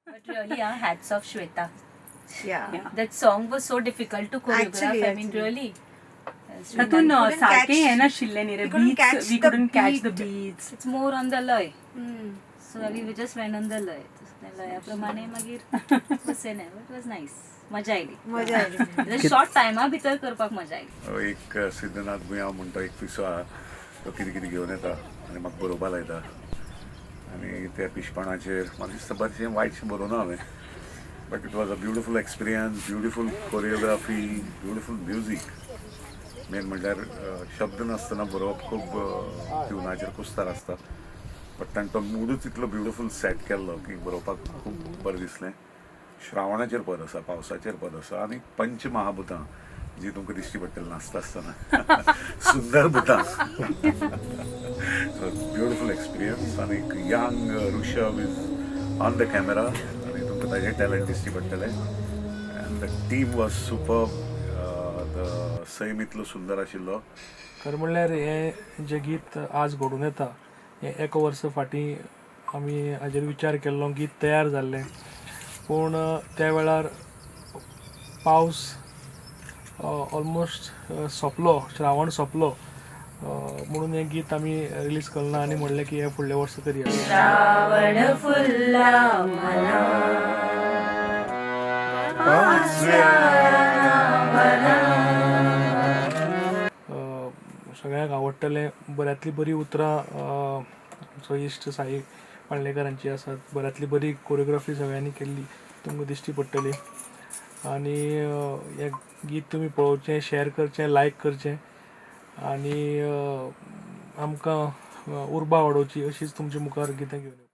But really, hats off Shweta. Yeah. That song was so difficult to choreograph. Actually, I mean, actually. really. त्यातून couldn't सारखे catch- आहे ना शिल्ल्याने रे we couldn't beats catch we the couldn't catch the beat. Beats. It's more on the loy. Hmm. So we just went on the loy. त्या लयाप्रमाणे मागीर बसे नाही. It was nice. मजा आयली. मजा आयली. शॉर्ट टायमा भितर करपाक मजा आयली. एक सिद्धनाथ भुया म्हणटा एक पिसो आहा तो कितें कितें घेवन येता आनी म्हाका बरोवपा लायता आनी त्या पिशपणाचेर म्हाका दिसता बरेंशें वायटशें बरोवना हांवें but it was a beautiful experience beautiful choreography beautiful music main म्हणल्यार शब्द नासतना बरोवप खूब ट्युनाचेर कुस्तार आसता बट ताणें तो मुडूच इतलो ब्युटिफूल सेट केल्लो की बरोवपाक खूब बरें दिसलें. श्रावणाचेर पद आसा पावसाचेर पद आसा आनी पंच महाभुतां जी तुमकां दिश्टी पडटली नाचता आसतना सुंदर भुतां सो ब्युटिफूल एक्सपिरियन्स आनी young Rishabh is on the camera आनी तुमकां ताजें टॅलंट दिश्टी पडटलें and the team was super the Sam इतलो सुंदर आशिल्लो. खरें म्हणल्यार हें जें गीत आज घडून येता हें एक वर्स फाटीं आमी हाजेर विचार केल्लो गीत तयार जाल्लें पूण त्या वेळार पावस ऑलमोस्ट सोंपलो श्रावण सोंपलो म्हणून हें गीत आमी रिलीज केलें ना आनी म्हणलें की हें फुडल्या वर्सा तरी श्रावण फुल्ला मला सगळ्यांक आवडटलें बऱ्यांतली बरी उतरां आमचो इश्ट साई पाळणेकरांची आसात बऱ्यांतली बरी कोरियोग्राफी सगळ्यांनी केल्ली तुमकां दिश्टी पडटली आनी हें गीत तुमी पळोवचें शेअर करचें लायक करचें आनी आमकां उर्बा वाडोवची अशीच तुमच्या मुखार गितां घेवन